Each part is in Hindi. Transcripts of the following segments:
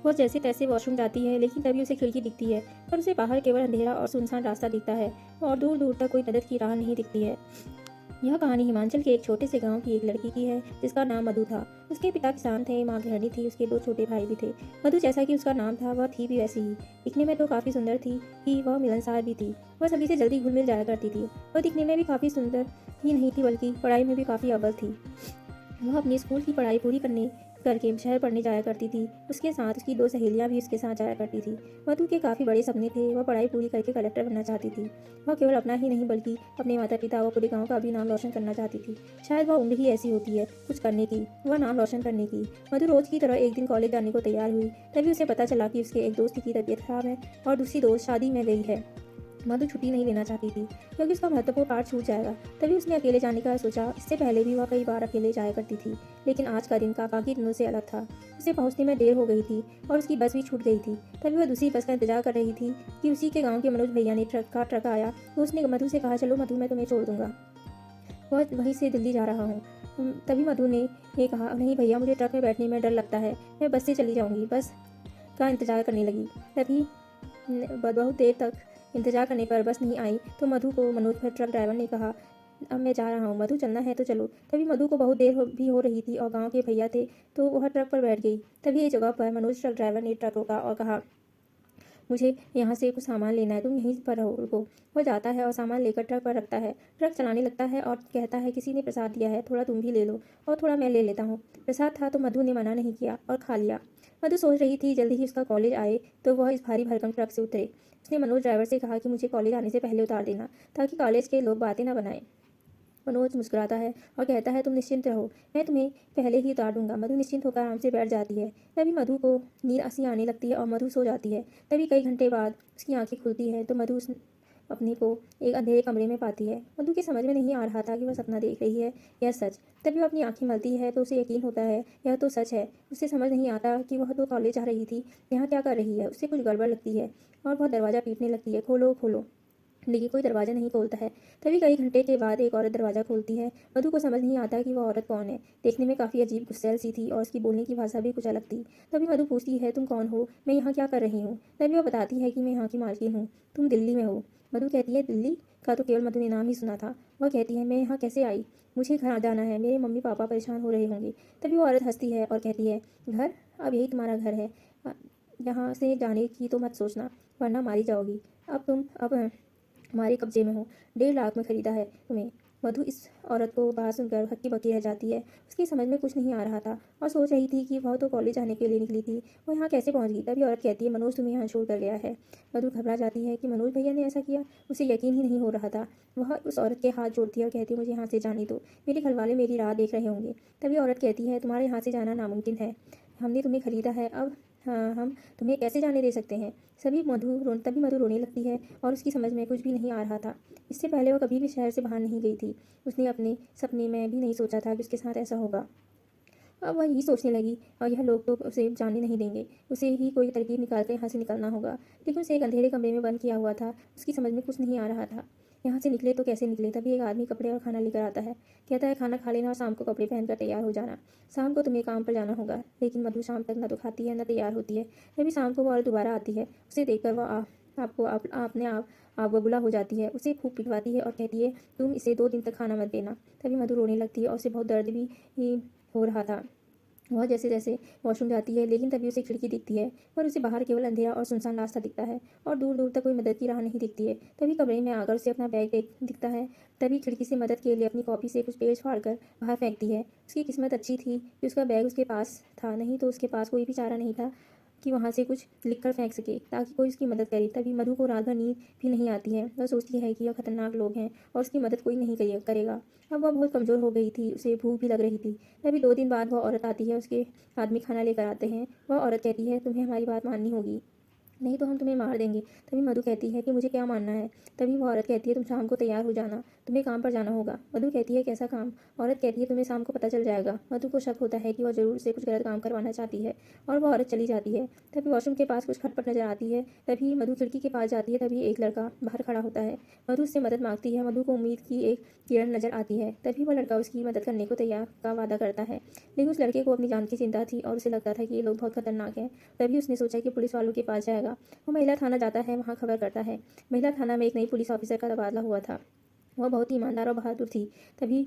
वो जैसे तैसे वॉशरूम जाती है, लेकिन तभी उसे खिड़की दिखती है, पर उसे बाहर केवल अंधेरा और सुनसान रास्ता दिखता है और दूर दूर तक कोई मदद की राह नहीं दिखती है। यह कहानी हिमाचल के एक छोटे से गांव की एक लड़की की है जिसका नाम मधु था। उसके पिता किसान थे, माँ गृहिणी थी, उसके दो छोटे भाई भी थे। मधु जैसा कि उसका नाम था वह थी भी वैसी ही। दिखने में तो काफ़ी सुंदर थी कि वह मिलनसार भी थी। वह सभी से जल्दी घुल मिल जाया करती थी। वह दिखने में भी काफ़ी सुंदर ही नहीं थी बल्कि पढ़ाई में भी काफ़ी अव्वल थी। वह अपनी स्कूल की पढ़ाई पूरी करने करके शहर पढ़ने जाया करती थी। उसके साथ उसकी दो सहेलियां भी उसके साथ जाया करती थी। मधु के काफ़ी बड़े सपने थे। वह पढ़ाई पूरी करके कलेक्टर बनना चाहती थी। वह केवल अपना ही नहीं बल्कि अपने माता पिता और पूरे गांव का भी नाम रोशन करना चाहती थी। शायद वह उम्र ही ऐसी होती है कुछ करने की, वह नाम रोशन करने की। मधु रोज की तरह एक दिन कॉलेज जाने को तैयार हुई। तभी उसे पता चला कि उसके एक दोस्त की तबीयत खराब है और दूसरी दोस्त शादी में गई है। मधु छुट्टी नहीं लेना चाहती थी क्योंकि उसका महत्वपूर्ण पाठ छूट जाएगा। तभी उसने अकेले जाने का सोचा। इससे पहले भी वह कई बार अकेले जाया करती थी, लेकिन आज का दिन का बाकी दिनों से अलग था। उसे पहुंचने में देर हो गई थी और उसकी बस भी छूट गई थी। तभी वह दूसरी बस का इंतजार कर रही थी कि उसी के गाँव के मनोज भैया ने ट्रक आया तो उसने मधु से कहा, चलो मधु, मैं तुम्हें छोड़ दूंगा, वह वहीं से दिल्ली जा रहा हूँ। तभी मधु ने ये कहा, नहीं भैया, मुझे ट्रक में बैठने में डर लगता है, मैं बस से चली जाऊँगी। बस का इंतजार करने लगी। तभी बहुत देर तक इंतजार करने पर बस नहीं आई तो मधु को मनोज भर ट्रक ड्राइवर ने कहा, अब मैं जा रहा हूँ मधु, चलना है तो चलो। तभी मधु को बहुत देर भी हो रही थी और गांव के भैया थे तो वह ट्रक पर बैठ गई। तभी एक जगह पर मनोज ट्रक ड्राइवर ने ट्रक रोका और कहा, मुझे यहाँ से कुछ सामान लेना है, तुम यहीं पर रुको। वह जाता है और सामान लेकर ट्रक पर रखता है। ट्रक चलाने लगता है और कहता है, किसी ने प्रसाद दिया है, थोड़ा तुम भी ले लो और थोड़ा मैं ले लेता हूँ। प्रसाद था तो मधु ने मना नहीं किया और खा लिया। मधु सोच रही थी जल्दी ही उसका कॉलेज आए तो वह इस भारी भरकम ट्रक से उतरे। उसने मनोज ड्राइवर से कहा कि मुझे कॉलेज आने से पहले उतार देना ताकि कॉलेज के लोग बातें ना बनाएं। मनोज मुस्कुराता है और कहता है, तुम निश्चिंत रहो, मैं तुम्हें पहले ही उतार दूंगा। मधु निश्चिंत होकर आराम से बैठ जाती है। तभी मधु को नींद सी आने लगती है और मधु सो जाती है। तभी कई घंटे बाद उसकी आंखें खुलती है तो मधु अपने को एक अंधेरे कमरे में पाती है। मधु के समझ में नहीं आ रहा था कि वह सपना देख रही है या सच। तभी वह अपनी आंखें मलती है तो उसे यकीन होता है यह तो सच है। उसे समझ नहीं आता कि वह तो कॉलेज जा रही थी, यहाँ क्या कर रही है। उससे कुछ गड़बड़ लगती है और वह दरवाज़ा पीटने लगती है, खोलो खोलो, लेकिन कोई दरवाज़ा नहीं खोलता है। तभी कई घंटे के बाद एक औरत दरवाज़ा खोलती है। मधु को समझ नहीं आता कि वह औरत कौन है। देखने में काफ़ी अजीब गुस्सैल सी थी और उसकी बोलने की भाषा भी कुछ अलग थी। तभी मधु पूछती है, तुम कौन हो, मैं यहाँ क्या कर रही हूँ। तभी वह बताती है कि मैं यहाँ की मालकिन हूँ, तुम दिल्ली में हो। मधु कहती है, दिल्ली का तो केवल मधु ने नाम ही सुना था। वह कहती है, मैं यहाँ कैसे आई, मुझे घर जाना है, मेरे मम्मी पापा परेशान हो रहे होंगे। तभी वो औरत हंसती है और कहती है, घर, अब यही तुम्हारा घर है, यहाँ से जाने की तो मत सोचना वरना मारी जाओगी। अब हमारे कब्जे में हो, 1.5 लाख में खरीदा है तुम्हें। मधु इस औरत को बात सुनकर हक्की बक्की रह जाती है। उसकी समझ में कुछ नहीं आ रहा था और सोच रही थी कि वह तो कॉलेज जाने के लिए निकली थी, वो यहाँ कैसे पहुँच गई। तभी औरत कहती है, मनोज तुम्हें यहाँ छोड़ कर गया है। मधु घबरा जाती है कि मनोज भैया ने ऐसा किया, उसे यकीन ही नहीं हो रहा था। वह उस औरत के हाथ जोड़ती है और कहती है, मुझे यहाँ से जाने दो, मेरे घर वाले मेरी राह देख रहे होंगे। तभी औरत कहती है, तुम्हारे यहाँ से जाना नामुमकिन है, हमने तुम्हें खरीदा है, अब हाँ हम तुम्हें कैसे जाने दे सकते हैं। तभी मधु रोने लगती है और उसकी समझ में कुछ भी नहीं आ रहा था। इससे पहले वो कभी भी शहर से बाहर नहीं गई थी। उसने अपने सपने में भी नहीं सोचा था कि उसके साथ ऐसा होगा। अब वह यही सोचने लगी और यह लोग तो उसे जाने नहीं देंगे, उसे ही कोई तरकीब निकाल कर यहाँ से निकलना होगा। लेकिन उसे एक अंधेरे कमरे में बंद किया हुआ था, उसकी समझ में कुछ नहीं आ रहा था। यहाँ से निकले तो कैसे निकले। तभी एक आदमी कपड़े और खाना लेकर आता है। कहता है, खाना खा लेना और शाम को कपड़े पहनकर तैयार हो जाना, शाम को तुम्हें काम पर जाना होगा। लेकिन मधु शाम तक न तो खाती है न तैयार होती है। तभी शाम को वो औरत दोबारा आती है। उसे देखकर वह आपने आप बबूला हो जाती है, उसे खूब पिटवाती है और कहती है, तुम इसे 2 दिन तक खाना मत देना। तभी मधु रोने लगती है और उसे बहुत दर्द भी हो रहा था। वह जैसे जैसे वॉशरूम जाती है, लेकिन तभी उसे खिड़की दिखती है, पर उसे बाहर केवल अंधेरा और सुनसान रास्ता दिखता है और दूर दूर तक कोई मदद की राह नहीं दिखती है। तभी कमरे में आकर उसे अपना बैग दिखता है। तभी खिड़की से मदद के लिए अपनी कॉपी से कुछ पेज फाड़कर बाहर फेंकती है। उसकी किस्मत अच्छी थी कि उसका बैग उसके पास था, नहीं तो उसके पास कोई भी चारा नहीं था कि वहाँ से कुछ लिख कर फेंक सके ताकि कोई उसकी मदद करे। तभी मधु को रात भर नींद भी नहीं आती है। वह सोचती है कि यह खतरनाक लोग हैं और उसकी मदद कोई नहीं करेगा। अब वह बहुत कमज़ोर हो गई थी, उसे भूख भी लग रही थी। तभी 2 दिन बाद वह औरत आती है, उसके आदमी खाना लेकर आते हैं। वह औरत कहती है, तुम्हें हमारी बात माननी होगी, नहीं तो हम तुम्हें मार देंगे। तभी मधु कहती है कि मुझे क्या मानना है। तभी वो औरत कहती है तुम शाम को तैयार हो जाना, तुम्हें काम पर जाना होगा। मधु कहती है कैसा काम। औरत कहती है तुम्हें शाम को पता चल जाएगा। मधु को शक होता है कि वह जरूर से कुछ गलत काम करवाना चाहती है और वह औरत चली जाती है। तभी वॉशरूम के पास कुछ खटपट नजर आती है। तभी मधु खिड़की के पास जाती है। तभी एक लड़का बाहर खड़ा होता है। मधु उससे मदद मांगती है। मधु को उम्मीद की एक किरण नजर आती है। तभी वह लड़का उसकी मदद करने को तैयार का वादा करता है। लेकिन उस लड़के को अपनी जान की चिंता थी और उसे लगता था कि ये लोग बहुत खतरनाक हैं। तभी उसने सोचा कि पुलिस वालों के पास जाएगा। वो महिला थाना जाता है, वहाँ खबर करता है। महिला थाना में एक नई पुलिस ऑफिसर का तबादला हुआ था। वह बहुत ही ईमानदार और बहादुर थी। तभी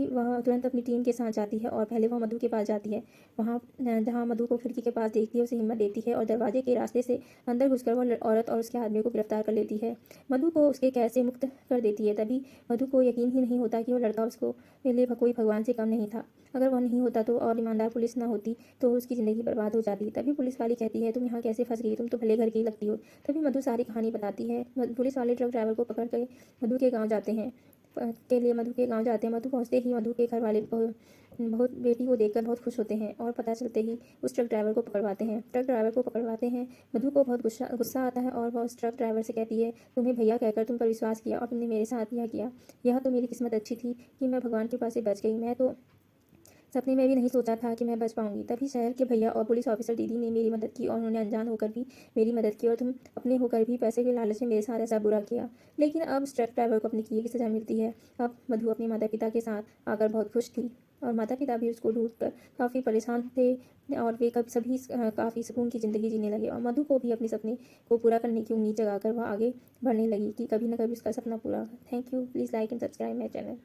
वह तुरंत अपनी टीम के साथ जाती है और पहले वह मधु के पास जाती है। वहाँ जहाँ मधु को खिड़की के पास देखती है, उसे हिम्मत देती है और दरवाजे के रास्ते से अंदर घुसकर वह औरत और उसके आदमी को गिरफ्तार कर लेती है। मधु को उसके कैद से मुक्त कर देती है। तभी मधु को यकीन ही नहीं होता कि वो लड़का उसको लिए कोई भगवान से कम नहीं था। अगर वह नहीं होता तो और ईमानदार पुलिस ना होती तो उसकी ज़िंदगी बर्बाद हो जाती। तभी पुलिस वाली कहती है तुम यहाँ कैसे फंस गई, तुम तो भले घर की लगती हो। तभी मधु सारी कहानी बताती है। पुलिस वाले ट्रक ड्राइवर को पकड़ कर मधु के गांव जाते हैं। के लिए मधु के गांव जाते हैं। मधु पहुंचते ही मधु के घर वाले बहुत बेटी को देखकर बहुत खुश होते हैं और पता चलते ही उस ट्रक ड्राइवर को पकड़वाते हैं। ट्रक ड्राइवर को पकड़वाते हैं। मधु को बहुत गुस्सा गुस्सा आता है और वह उस ट्रक ड्राइवर से कहती है तुम्हें भैया कहकर तुम पर विश्वास किया और तुमने मेरे साथ यह किया। यह तो मेरी किस्मत अच्छी थी कि मैं भगवान की कृपा से बच गई। मैं तो सपने में भी नहीं सोचा था कि मैं बच पाऊंगी। तभी शहर के भैया और पुलिस ऑफिसर दीदी ने मेरी मदद की और उन्होंने अनजान होकर भी मेरी मदद की और तुम अपने होकर भी पैसे के लालच में मेरे साथ ऐसा बुरा किया। लेकिन अब उस ट्रक ड्राइवर को अपने किए की सजा मिलती है। अब मधु अपने माता पिता के साथ आकर बहुत खुश थी और माता पिता भी उसको ढूंढ कर काफ़ी परेशान थे और वे कब सभी काफ़ी सुकून की ज़िंदगी जीने लगे और मधु को भी अपने सपने को पूरा करने की उम्मीद जगाकर वह आगे बढ़ने लगी कि कभी ना कभी उसका सपना पूरा होगा। Thank you. Please like and subscribe my channel.